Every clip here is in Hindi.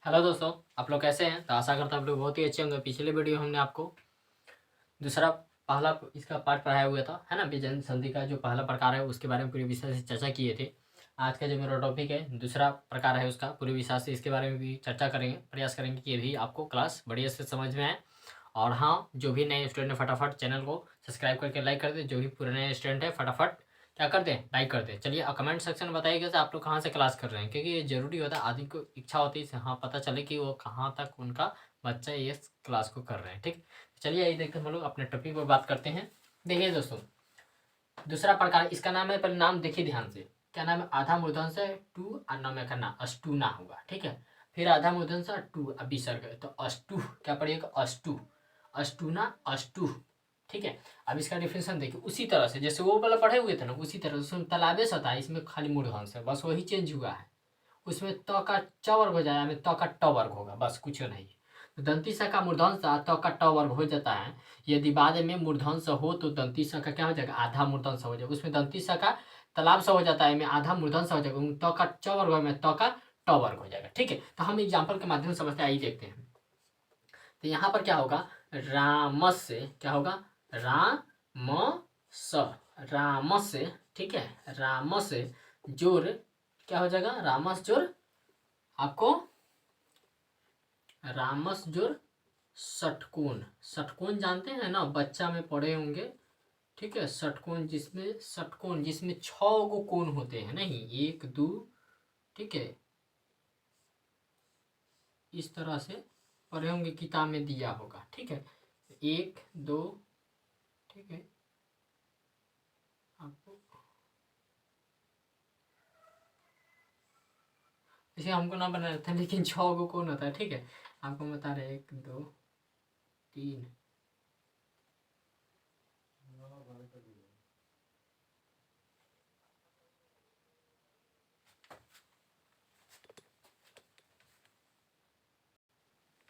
हेलो दोस्तों, आप लोग कैसे हैं? तो आशा करता हूँ आप लोग बहुत ही अच्छे होंगे। पिछले वीडियो हमने आपको दूसरा पहला इसका पार्ट पढ़ाया हुआ था, है ना। विजन संधि का जो पहला प्रकार है उसके बारे में पूरी विस्तार से चर्चा किए थे। आज का जो मेरा टॉपिक है दूसरा प्रकार है उसका पूरी विस्तार से इसके बारे में भी चर्चा करेंगे। प्रयास करेंगे कि ये भी आपको क्लास बढ़िया से समझ में आए। और हाँ, जो भी नए स्टूडेंट है फटाफट चैनल को सब्सक्राइब करके लाइक कर दे। जो भी पुराने स्टूडेंट है फटाफट क्या कर दें, लाइक कर दें। चलिए कमेंट सेक्शन में बताइएगा कि आप लोग कहाँ से क्लास कर रहे हैं, क्योंकि ये जरूरी होता है। आदमी को इच्छा होती है हाँ पता चले कि वो कहाँ तक उनका बच्चा ये क्लास को कर रहे हैं। ठीक, चलिए यही देखते हम लोग अपने टॉपिक पर बात करते हैं। देखिए दोस्तों, दूसरा प्रकार इसका नाम है, पहले नाम देखिए ध्यान से। क्या नाम है? आधा मूर्धन से टू और नाम है करना अष्टूना होगा। ठीक है, फिर आधा मूर्धन से टू अब विसर्ग है तो अष्टू क्या पड़ेगा? अष्टू, अष्टूना, अष्टू। ठीक है, अब इसका डिफिनेशन देखिए उसी तरह से जैसे वो वाला पढ़े हुए थे ना, उसी तरह से तालाबे सता है, इसमें खाली मूर्धन से बस वही चेंज हुआ है। उसमें त का च वर्ग हो जाएगा, में त का ट वर्ग होगा, बस कुछ नहीं। तो दंती स का मूर्धन स त का ट वर्ग हो जाता है। यदि बाद में मूर्धन स हो तो दंती स का क्या हो जाएगा? आधा मूर्धन स हो जाएगा। उसमें दंती स का तालाब सा हो जाता है, में आधा मूर्धन सा हो जाएगा। त का च वर्ग में त का ट वर्ग हो जाएगा। ठीक है, तो हम एग्जाम्पल के माध्यम से समझते हैं, आइए देखते हैं। तो यहाँ पर क्या होगा? रामस से क्या होगा? रामस, रामस से, ठीक है, रामस जोर क्या हो जाएगा? रामस जोर आपको रामस जोर षटकोण। षटकोण जानते हैं ना, बच्चा में पढ़े होंगे। ठीक है, षटकोण जिसमें 6 गो कोण होते हैं, नहीं एक दो, ठीक है, इस तरह से पढ़े होंगे, किताब में दिया होगा। ठीक है, एक दो, ठीक है, आपको इसे हमको ना बनाना था, लेकिन 6 गो कोण होता है। ठीक है, आपको बता रहे एक दो तीन,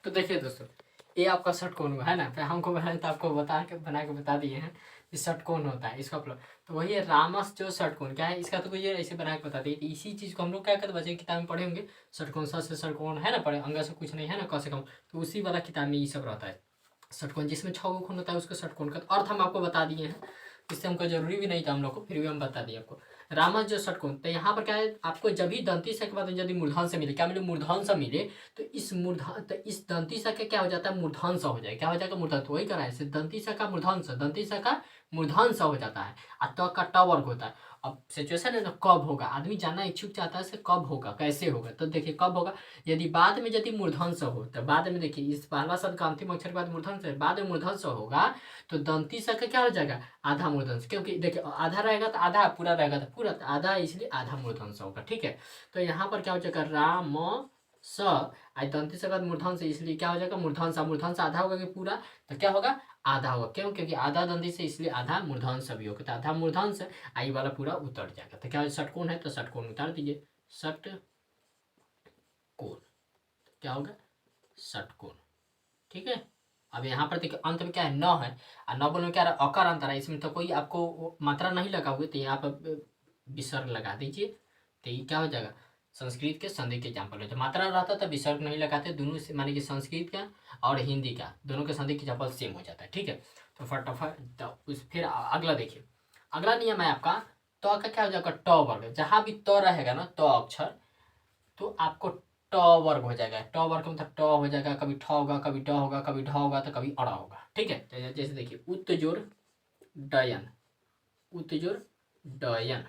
तो देखिए दोस्तों, ये आपका षटकोण हुआ है ना। फिर हमको बनाए तो आपको बना के बता दिए हैं कि षटकोण होता है इसका प्लस। तो वही है रामस जो षटकोण क्या है इसका, तो कोई ऐसे बना के बता दिए। तो इसी चीज को हम लोग क्या करते बच्चे किताब में पढ़े होंगे। षटकोण स से षटकोण है ना, पढ़े अंग से कुछ नहीं है ना, कम से कम। तो उसी वाला किताब में ये सब रहता है। षटकोण जिसमें 6 गो खून होता है उसको षटकोण का अर्थ हम आपको बता दिए हैं। इससे हमको जरूरी भी नहीं था हम लोग को, फिर भी हम बता दिए आपको। रामस जो षटकोण, तो यहाँ पर क्या है, आपको जब भी दंती स के बाद यदि मूर्धन से मिले, क्या मिले? मूर्धन से मिले, तो इस दंती सा का क्या हो जाता है? मूर्धन सा हो जाएगा। क्या हो जाएगा? मूर्धन। तो वही करा है, दंती सा का मूर्धन सा, दंती सा का मूर्धन सा हो जाता है। और त का ट वर्ग होता है। अब सिचुएशन है ना, कब होगा, आदमी जानना इच्छुक चाहता है से कब होगा, कैसे होगा। तो देखिए कब होगा, यदि बाद में यदि मूर्धन स हो, तो बाद में देखिए इस पहला शब्द का अंतिम अक्षर के बाद मूर्धन से, बाद में मूर्धन स होगा, तो दंती स का क्या हो जाएगा? आधा मूर्धन से। क्योंकि देखिए आधा रहेगा तो आधा, पूरा रहेगा तो पूरा, तो आधा इसलिए आधा मूर्धन स होगा। ठीक है, तो यहाँ पर क्या हो जाएगा? राम स आई दंती से बाद मूर्धन से, इसलिए क्या हो जाएगा? मूर्धन सा। मूर्धन से आधा होगा कि पूरा? तो क्या होगा? आधा होगा। क्यों? क्योंकि आधा दंती से, इसलिए आधा मूर्धन से भी होगा। तो आधा मूर्धन से आई वाला पूरा उतर जाएगा। तो क्या षटकोण है, तो षटकोण उतार दीजिए। षटकोण क्या होगा? षटकोण। ठीक है, अब यहाँ पर देखिए अंत में क्या है? न है, और न बोलने में क्या रहा? अकार अंतर है। इसमें तो कोई आपको मात्रा नहीं लगाओगे, तो यहाँ पर विसर्ग लगा दीजिए। तो ये क्या हो जाएगा? संस्कृत के संधि के एग्जाम्पल है। जब मात्रा रहता है तो विसर्ग नहीं लगाते, दोनों से माने कि संस्कृत का और हिंदी का दोनों के संधि के एग्जाम्पल सेम हो जाता है। ठीक है, तो फटाफट फिर अगला देखिए। अगला नियम है आपका तो का क्या हो जाएगा? ट वर्ग। जहां भी त रहेगा ना, त अक्षर, तो आपको ट वर्ग हो जाएगा। ट वर्ग का मतलब ट हो जाएगा, कभी ठ होगा, कभी ड होगा, कभी ढ होगा, तो कभी अड़ा होगा। ठीक है, तो जैसे देखिए उत्तजोर डयन, उत्तजोर डयन,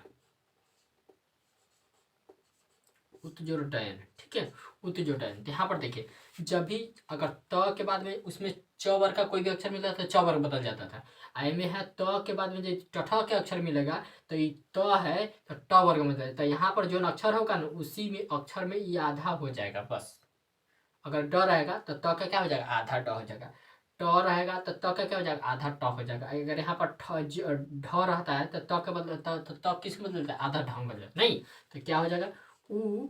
उत्तजोर डयन। ठीक है, उत्तजोर डयन। तो यहाँ पर देखिए जब भी अगर त के बाद में उसमें च वर्ग का कोई भी अक्षर मिलता था, च वर्ग बदल जाता था। आई में है त के बाद में जो टठ के अक्षर मिलेगा, तो ये त है तो ट वर्ग में बदल। तो यहाँ पर जो अक्षर होगा ना, उसी में अक्षर में ये आधा हो जाएगा बस। अगर ड रहेगा तो त का क्या हो जाएगा? आधा ड हो जाएगा। ट रहेगा तो त का क्या हो जाएगा? आधा ट हो जाएगा। अगर यहाँ पर ढ रहता है तो त के बदले त किसको बदलता है? आधा ढ में बदलता नहीं, तो क्या हो जाएगा? उ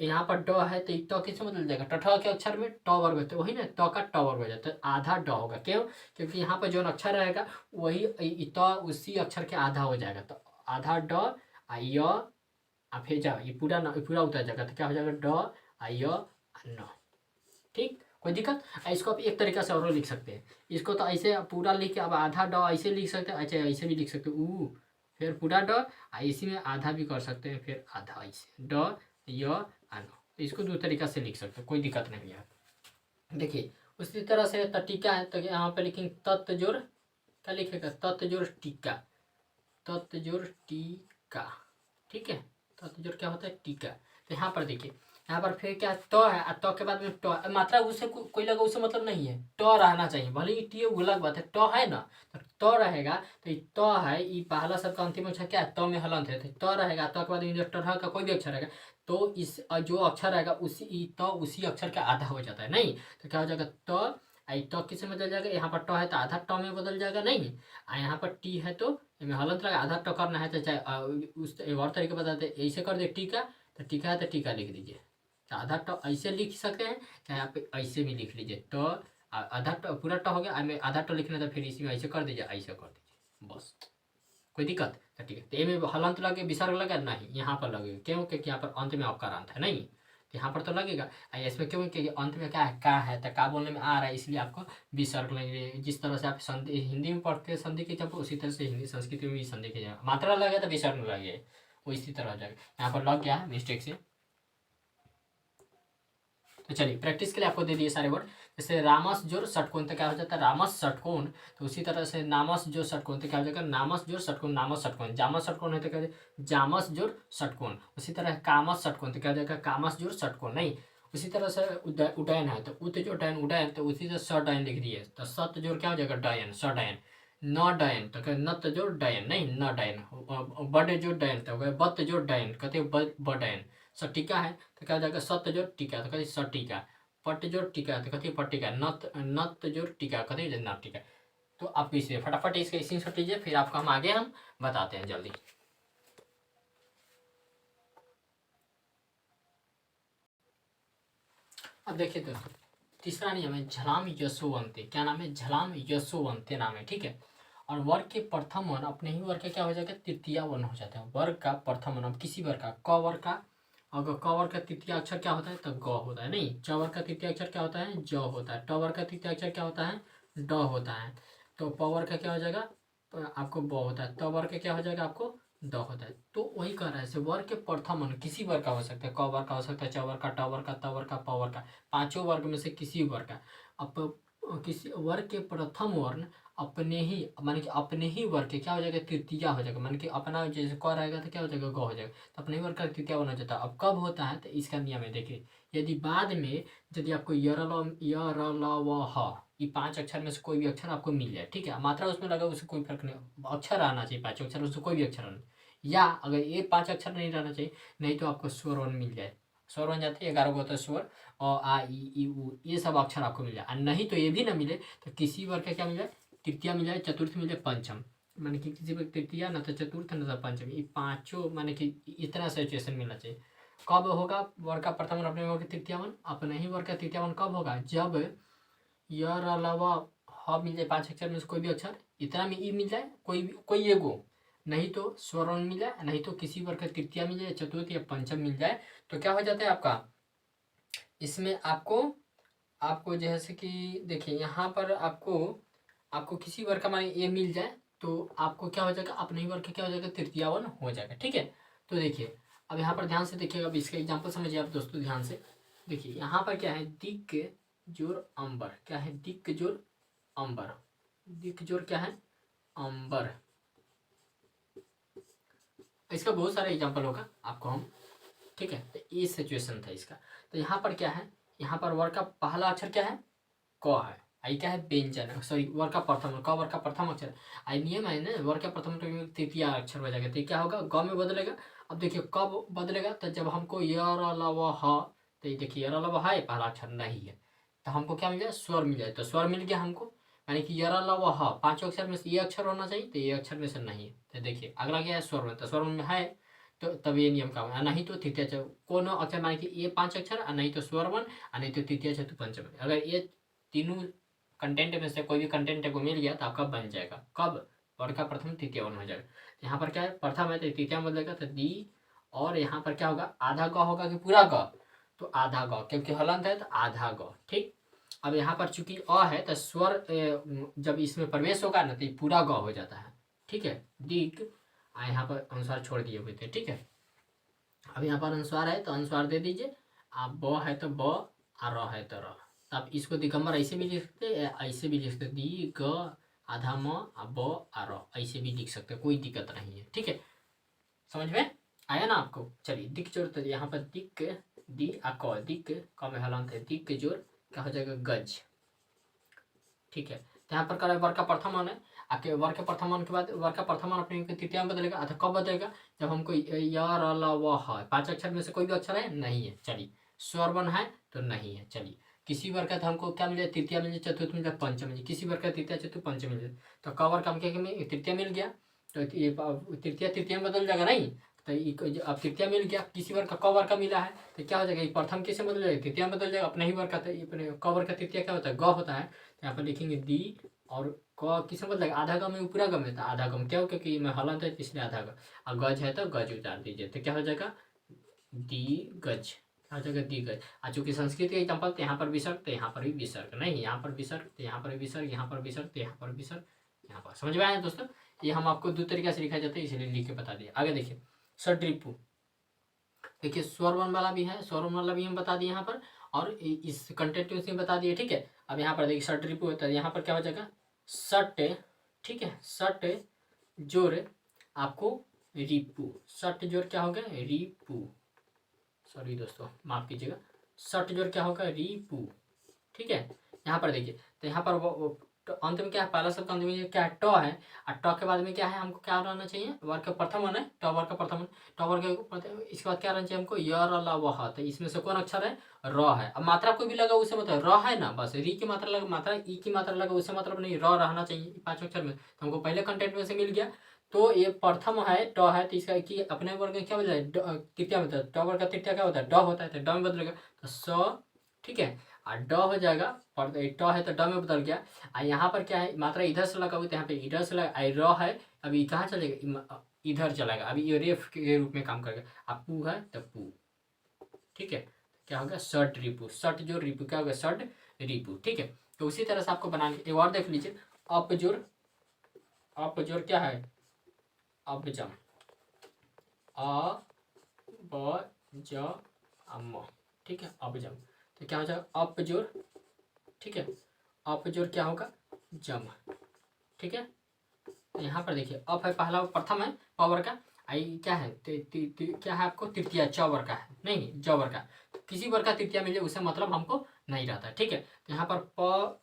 यहाँ पर ड है तो त किसमें बदल जाएगा? ट के अक्षर में ट वर्ग होता है, वही ना, त का ट वर्ग हो जाता है, तो आधा ड होगा। क्यों? क्योंकि यहाँ पर जो अक्षर रहेगा वही त उसी अक्षर के आधा हो जाएगा। तो आधा ड आ य, फिर जा ये पूरा उतर जाएगा। तो क्या हो जाएगा? ड आ य अन्न। ठीक, कोई दिक्कत? इसको आप एक तरीका से और लिख सकते हैं। इसको तो ऐसे पूरा लिख के अब आधा ड ऐसे लिख सकते हैं, अच्छा ऐसे भी लिख सकते हैं ऊ, फिर पूरा ड, इसी में आधा भी कर सकते हैं, फिर आधा ऐसे ड य अन्न। तो इसको दो तरीका से लिख सकते हैं, कोई दिक्कत नहीं है। देखिए उसी तरह से टीका है, तो यहाँ पे लिखेंगे तत्त जोड़, क्या लिखेगा? तत्त जोड़ टीका, तत्त जोड़ टीका। ठीक है, तत्त जोड़ क्या होता है? टीका। तो यहाँ पर देखिए, यहाँ पर फिर क्या तो है, तो के बाद में ट मात्रा उससे कोई लगा उससे मतलब नहीं है, ट रहना चाहिए, भले ही टी वो अलग बात है, ट है ना, तो ट रहेगा। तो ये त है, ये पहला शब्द का अंतिम अक्षर क्या है? त में हलंत है, तो त रहेगा। त के बाद जो ट का कोई भी अक्षर रहेगा, तो इस जो अक्षर रहेगा उसी त उसी अक्षर का आधा हो जाता है, नहीं तो क्या हो जाएगा? त आई त किस में बदल जाएगा? यहाँ पर ट है तो आधा ट में बदल जाएगा, नहीं यहाँ पर टी है तो हलंत रहेगा, आधा ट करना है तो चाहे उस एक और तरीके बताते ऐसे कर दे टीका, तो टीका है तो टीका लिख दीजिए। आधा ट ऐसे लिख सकते हैं, चाहे आप ऐसे भी लिख लीजिए। तो आधा ट पूरा ट हो गया, हमें आधा ट लिखना था, फिर इसी में ऐसे कर दीजिए, ऐसे कर दीजिए, बस। कोई दिक्कत? तो ठीक है, तो ये में हलंत लगे विसर्ग लगे नहीं, यहाँ पर लगेगा, क्यों? क्योंकि यहाँ पर अंत में अवकार अंत है, नहीं तो यहाँ पर तो लगेगा। इसमें क्यों? क्योंकि अंत में क्या है? का है, तो का बोलने में आ रहा है, इसलिए आपको विसर्ग लगेंगे। जिस तरह से आप संधि हिंदी में पढ़ते हैं संधि के जब, उसी तरह से हिंदी संस्कृति में भी संधि के जगह मात्रा लगे तो विसर्ग लगे, वो इसी तरह हो जाएगा। यहाँ पर लग गया है मिस्टेक से। तो चलिए प्रैक्टिस के लिए आपको दे दिए सारे वर्ड। जैसे रामस जोर षटकोण, तो क्या हो जाता है? रामस षटकोण। तो उसी तरह से नामस जोर षटकोण, तो क्या हो जाएगा? नामस जोर षटकोण, नामस षटकोण। जामस षटकोण है तो क्या हो जाएगा? जामस जोर षटकोण। उसी तरह कामस षटकोण, तो क्या हो जाएगा? कामस जोर षटकोण, नहीं उसी तरह से उडयन है, तो उत जो डयन उडयन, तो उसी से सडयन लिख दिए, तो सत जोर क्या हो जाएगा? डयन, सडयन। न डयन तो क्या? नत जोर डयन, नहीं न डयन। बड जोर डयन, तो बत जोर डयन, कहते बडयन। सटीका है तो क्या हो जाएगा? सत्य जोड़ टीका, तो कहते सटीका। पट जोड़ टीका, तो कहती पट्टिका। नत नत जोड़ टीका, कहते नाटिका। तो आप इसे फटाफट इसके स्क्रीनशॉट लीजिए, फिर आपको हम आगे हम बताते हैं जल्दी। अब देखिए दोस्तों, तीसरा नियम है झलाम यशोवंते। क्या नाम है? झलाम यशोवंते नाम है, ठीक है। और वर्ग के प्रथम वर्ण अपने ही वर्ग का क्या हो जाएगा? तृतीय वर्ण हो जाता है। वर्ग का प्रथम वर्ण किसी वर्ग का, क वर्ग का, अगर क वर्ग का तृतीय अक्षर क्या होता है? तो ग होता है, नहीं च वर्ग का तृतीय अक्षर क्या होता है? ज होता है। ट वर्ग का तृतीय अक्षर क्या होता है? ड होता है। तो प वर्ग का क्या हो जाएगा? आपको ब होता है। त वर्ग का क्या हो जाएगा? आपको द होता है। तो वही कह रहा है, वर्ग के प्रथम वर्ण किसी वर्ग का हो सकता है, क वर्ग का हो सकता है, च वर्ग का, ट वर्ग का, त वर्ग का, प वर्ग का, पांचों वर्ग में से किसी वर्ग का। अब किसी वर्ग के प्रथम वर्ण अपने ही मान कि अपने ही वर्ग के क्या हो जाएगा? तृतीया हो जाएगा। मान कि अपना जैसे क रहेगा तो क्या हो जाएगा? ग हो जाएगा। तो अपने ही वर्ग का तृतीया बना जाता है। अब कब होता है? तो इसका नियम है, देखिए यदि बाद में यदि आपको य र ल व ह ये 5 अक्षर में से कोई भी अक्षर आपको मिल जाए, ठीक है, मात्रा उसमें लगा उससे कोई फर्क नहीं, अक्षर आना चाहिए 5 अक्षर, उससे कोई भी अक्षर आना, या अगर ये 5 अक्षर नहीं रहना चाहिए, नहीं तो आपको स्वर वन मिल जाए। स्वर बन जाते हैं 11 को, होता है स्वर, अ आ ई उ, ये सब अक्षर आपको मिल जाए। और नहीं तो ये भी ना मिले तो किसी वर्ग का क्या मिल जाए? तृतीया मिल जाए, चतुर्थ मिल जाए, पंचम। माने कि किसी वर्ग तृतीया न तो चतुर्थ न तो पंचम, ये पांचों माने कि इतना सिचुएशन मिलना चाहिए। कब होगा वर्ग का प्रथम और अपने वर्ग का तृतीय वन? अपने ही वर्ग का तृतीय वन कब होगा? जब य र ल व ह मिल जाए 5 अक्षर में से कोई भी अक्षर, इतना में ई मिल जाए, कोई एगो, नहीं तो स्वर वन मिल जाए, नहीं तो किसी वर्ग का तृतीय मिल जाए, चतुर्थ या पंचम मिल जाए, तो क्या हो जाता है आपका? इसमें आपको आपको जैसे कि देखिए यहाँ पर आपको आपको किसी वर्ग का मान ये मिल जाए, तो आपको क्या हो जाएगा? अपने ही वर्ग का क्या हो जाएगा? तृतीय वन हो जाएगा, ठीक है। तो देखिए अब यहाँ पर ध्यान से देखिएगा, अब इसका एग्जाम्पल समझिए आप दोस्तों ध्यान से। देखिए यहाँ पर क्या है? दिक जोर अंबर, क्या है? दिक जोर अंबर, दिक जोर क्या है? अंबर। इसका बहुत सारा एग्जाम्पल होगा आपको हम, ठीक है। तो ये सिचुएशन था इसका। तो यहाँ पर क्या है? यहाँ पर वर्ग का पहला अक्षर क्या है? क है। आई क्या है? व्यंजन, सॉरी वर्ग का प्रथम, क वर्ग का प्रथम अक्षर। आई नियम है ना, वर्ग का प्रथम तृतीय अक्षर हो जाएगा, तो क्या होगा? ग में बदलेगा। अब देखिए कब बदलेगा? तो जब हमको य र ल व ह, तो ये देखिए य र ल व ह ये पहला अक्षर नहीं है, तो हमको क्या मिल जाए? स्वर मिल जाए। तो स्वर मिल गया हमको, यानी कि य र ल व ह 5 अक्षर में से ये अक्षर होना चाहिए, तो ये अक्षर में से नहीं है। तो देखिए अगला क्या है? स्वर में, तो स्वर में है, तो तब ये नियम काम है। नहीं तो तृतीय कोनो अक्षर माने कि ये 5 अक्षर, नहीं तो स्वर वन, नहीं तो तृतीय चतुर्थ पंचम। अगर ये तीनों कंटेंट में से कोई भी कंटेंट को मिल गया तो आपका बन जाएगा। कब? वर्ग का प्रथम तृतीय वन हो जाएगा। यहाँ पर क्या है? प्रथम है तो तृतीय बदलेगा, तो दी, और यहाँ पर क्या होगा? आधा ग होगा कि पूरा ग? तो आधा ग, क्योंकि हलंत है तो आधा ग। ठीक, अब यहाँ पर चूंकि अ है तो स्वर जब इसमें प्रवेश होगा ना तो ये पूरा ग हो जाता है। ठीक है, दिक यहाँ पर अनुस्वार छोड़ दिए हुए थे। ठीक है, अब यहाँ पर अनुस्वार है तो अनुस्वार दे दीजिए। आप ब है तो ब और र है तो र। आप इसको दिगंबर ऐसे भी लिख सकते, ऐसे भी लिख सकते, दी ग आधा म ब और र, ऐसे भी लिख सकते, कोई दिक्कत नहीं है। ठीक है, समझ में आया ना आपको। चलिए दिक जोड़, तो यहाँ पर दिक दी आ क, दिक क में हलंत है, दिक के जोड़ क्या हो जाएगा गज। ठीक है, तो यहाँ पर करें वर्ग का प्रथम मान है, आके वर्ग का प्रथम मान के बाद वर्ग का प्रथम मान अपने तृतीय में बदलेगा। अतः कब बदलेगा, जब हमको य र ल व ह 5 अक्षर में से कोई भी अक्षर है नहीं है। चलिए स्वर वन है तो नहीं है। चलिए किसी वर्ग का तो हमको क्या मिले, तृतीय मिल जाए, चतुर्थ मिल जाए, पंचम मिल जाए, किसी वर्ग का तृतीय चतुर्थ पंचम मिल जाए। तो क वर्ग हम क्या तृतीय मिल गया, तो ये तृतीय में बदल जाएगा नहीं। तो अब तृतीय मिल गया, किसी वर्ग का क वर्ग का मिला है तो क्या हो जाएगा, प्रथम किसे बदल जाएगा, तृतीय में बदल जाएगा अपने ही वर्ग का। तो अपने क वर्ग का तृतीय क्या होता है, ग होता है। तो यहाँ पर लिखेंगे दी, और क किसे बदलेगा, आधा ग में पूरा ग में, तो आधा ग क्या हो, क्योंकि मैं हलंत है इसलिए आधा ग, और गज है तो गज उतार दीजिए। तो क्या हो जाएगा, दी गज, क्या हो जाएगा, दी गज। और चूंकि संस्कृत के एग्जाम्पल, तो यहाँ पर विसर्ग तो यहाँ पर भी विसर्ग नहीं, यहाँ पर विसर्ग तो यहाँ पर भी विसर्ग, यहाँ पर विसर्ग तो यहाँ पर विसर्ग, यहाँ पर। समझ में आया दोस्तों, ये हम आपको दो तरीके से लिखा जाता है, इसलिए लिख के बता दिए। आगे देखिए षड्रिपु, देखिए स्वर वन वाला भी है, स्वर वन वाला भी हम बता दिए यहाँ पर, और इस कंटेंट में बता दिए। ठीक है, अब यहाँ पर देखिए षड्रिपु होता है, यहाँ पर क्या हो जाएगा सट। ठीक है, सट जोर आपको रिपु, सट जोर क्या हो गया रिपु, सॉरी दोस्तों माफ कीजिएगा, सट जोर क्या होगा रिपु। ठीक है, यहाँ पर देखिए, तो यहाँ पर अंत में क्या है, पहला शब्द अंत में क्या है, ट है, और ट के बाद में क्या है, हमको क्या रहना चाहिए, वर्ग का प्रथम है, ट वर्ग का प्रथम, ट वर्ग इसके बाद क्या रहना चाहिए हमको, य र ल व ह। तो इसमें से कौन अक्षर है, र है। अब मात्रा कोई भी लगा उसे मतलब र है ना, बस री की मात्रा लगा, मात्रा ई की मात्रा लगा उसे मतलब नहीं, र रहना चाहिए 5 अक्षर में। तो हमको पहले कंटेंट में से मिल गया। तो ये प्रथम है, ट है, तो इसका कि अपने वर्ग में क्या बदला है, तृतीय में, ट वर्ग का तृतीय क्या होता है, ड होता है, तो ड में बदलेगा तो स। ठीक है, और ड हो जाएगा, ट है तो ड में बदल गया। और यहाँ पर क्या है, मात्रा इधर से लगा हुआ, तो यहाँ पे इधर से लगा, र है, अभी कहाँ चलेगा, इधर चलेगा, अभी ये रेफ के रूप में काम करेगा। अब पू है तो पू। ठीक है, क्या होगा सट रिपू, सट जो रिपू क्या होगा, सट रिपू। ठीक है, तो उसी तरह से आपको बनाने, एक और देख लीजिए, अपजोर, अपजोर क्या है, अपजम, अ ब ज अम। ठीक है, अपजम, तो क्या हो जाएगा अपजोर। ठीक है, अपजोर क्या होगा जम। ठीक है, तो यहाँ पर देखिए अप है, पहला प्रथम है पावर का, आई क्या है क्या है आपको तृतीय, च वर्ग का है नहीं, ज वर्ग का। किसी वर्ग का तृतीय मिले उसे मतलब हमको नहीं रहता। ठीक है, तो यहाँ पर प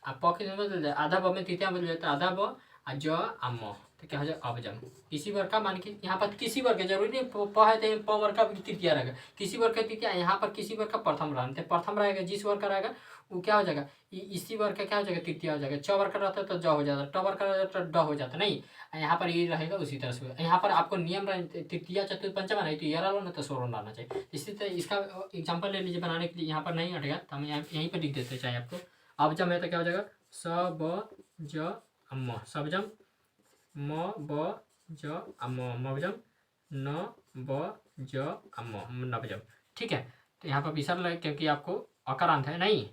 अ प के बदल जाए, आधा ब में तृतीय बदल जाता है, आधा ब ज अम। तो क्या हो जाए अबजम, किसी वर्ग का, मान के यहाँ पर किसी वर्ग का जरूरी नहीं प है तो प वर्ग का तृतीय रहेगा, किसी वर्ग का तृतीय, यहाँ पर किसी वर्ग का प्रथम रहना, प्रथम रहेगा, जिस वर्ग का रहेगा वो क्या हो जाएगा, इसी वर्ग का क्या हो जाएगा तृतीय हो जाएगा। च वर्ग का रहता है तो ज हो जाता है, ट वर्ग का रहता है तो ड हो जाता नहीं, यहाँ पर ये रहेगा उसी तरह से। यहाँ पर आपको नियम तृतीय चतुर्थ पंचम नहीं तो ये रहा ना तो सोरन रहना चाहिए। इसी तरह इसका एग्जाम्पल ले लीजिए बनाने के लिए, यहाँ पर नहीं हटेगा तो हम यहीं पर लिख देते चाहे आपको। अब जब है तो क्या हो जाएगा स ब ज अम, सबजम, म ब ज अम, मबजम, न ब ज अम, नबजम। ठीक है, तो यहाँ पर विसर्ग लगे क्योंकि आपको अकारांत है नहीं।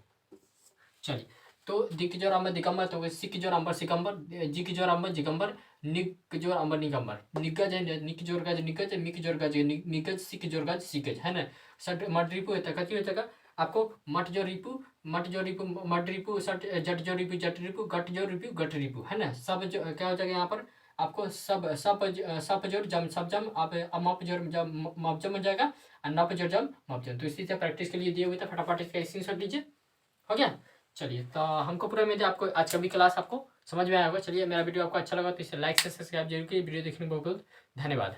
चलिए, तो दिक जोर अंबर दिगंबर, तो सिक जोर अंबर सिकंबर, जिक जोर अंबर जिगंबर, निक जोर अंबर निगंबर, निगज है, निक जोर गज निगज, मिक जोर गज निगज, सिक जोर गज सिकज, है ना। सट मट रिपु होता है, कथी हो जाएगा आपको, मट जो रिपु, मट जो रिपु, मट रिपु, सट जट जो रिपु, जट रिपु, गट जो रिपु, गट रिपु, है ना। सब जो क्या हो जाएगा यहाँ पर आपको, सब सप जोर जम सब जम, आप अमप जोर जम मपजम हो जाएगा, और नप जोर जम मपजम। तो इसी से प्रैक्टिस के लिए दिए हुए थे, फटाफट इसका स्क्रीनशॉट लीजिए। हो गया, चलिए, तो हमको पूरा उम्मीद है आपको आज का भी क्लास आपको समझ में आया होगा। चलिए, मेरा वीडियो आपको अच्छा लगा तो इसे लाइक से सब्सक्राइब जरूर कीजिए। वीडियो देखने को बहुत बहुत धन्यवाद।